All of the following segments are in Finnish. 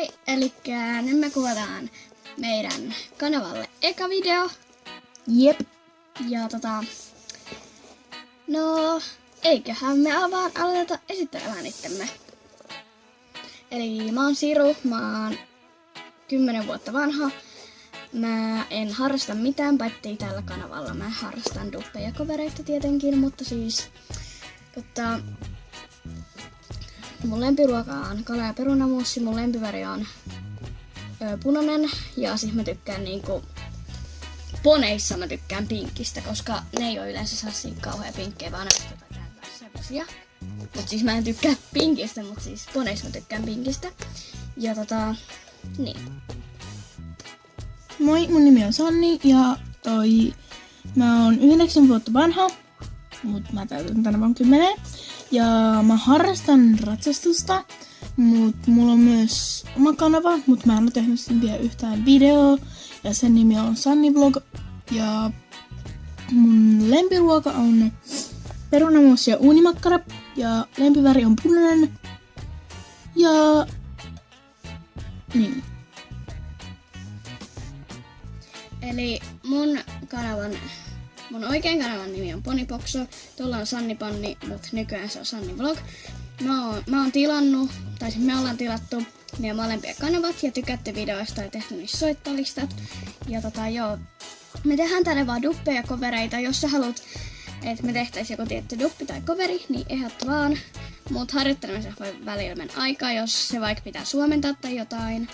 Moi! Elikkä nyt me kuvataan meidän kanavalle eka video. Jep. Ja no eiköhän me vaan aloiteta esittelemään itsemme. Eli mä oon Siru, mä oon 10 vuotta vanha. Mä en harrasta mitään paitsi tällä kanavalla. Mä harrastan duppeja kovereita tietenkin, mutta siis mun lempiruoka on kala- ja perunamuussi, mun lempiväri on punainen ja siis mä tykkään poneissa mä tykkään pinkistä, koska ne ei oo yleensä sellaisia kauhean pinkkejä, vaan ne on semmosia. Mut siis mä en tykkää pinkistä, mut siis poneissa mä tykkään pinkistä. Ja niin. Moi, mun nimi on Sanni ja mä oon 9 vuotta vanha, mut mä täytän tänä vuonna 10. Ja mä harrastan ratsastusta, mut mulla on myös oma kanava, mut mä en oo tehnyt sen vielä yhtään videoa. Ja sen nimi on Sanni Vlog. Ja mun lempiruoka on perunamuussi ja uunimakkara. Ja lempiväri on punainen. Ja niin. Eli mun oikean kanavan nimi on Ponypokso. Tuolla on Sanni Panni, mut nykyään se on Sanni Vlog. Mä oon tilannut, tai siis me ollaan tilattu meidän molempia kanavat ja tykätty videoista ja tehty niissä soittolistat. Ja joo, me tehdään tänne vaan duppeja ja covereita. Jos sä haluat, että me tehtäis joku tietty duppi tai coveri, niin ehdotto vaan. Mut harjoittelemisen voi välillä mennä aikaa, jos se vaikka pitää suomentaa tai jotain.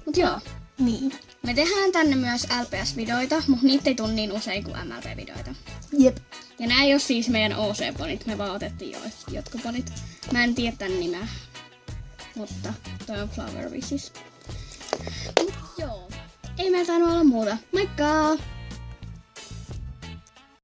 Mut joo. Niin. Me tehdään tänne myös LPS-videoita, mutta niitä ei tule niin usein kuin MLP-videoita. Jep. Ja nää ei oo siis meidän OC-ponit, me vaan otettiin jotkut ponit. Mä en tiedä tän nimeä, mutta toi on Flower Wishes. Joo, ei meillä tainnut olla muuta. Moikka!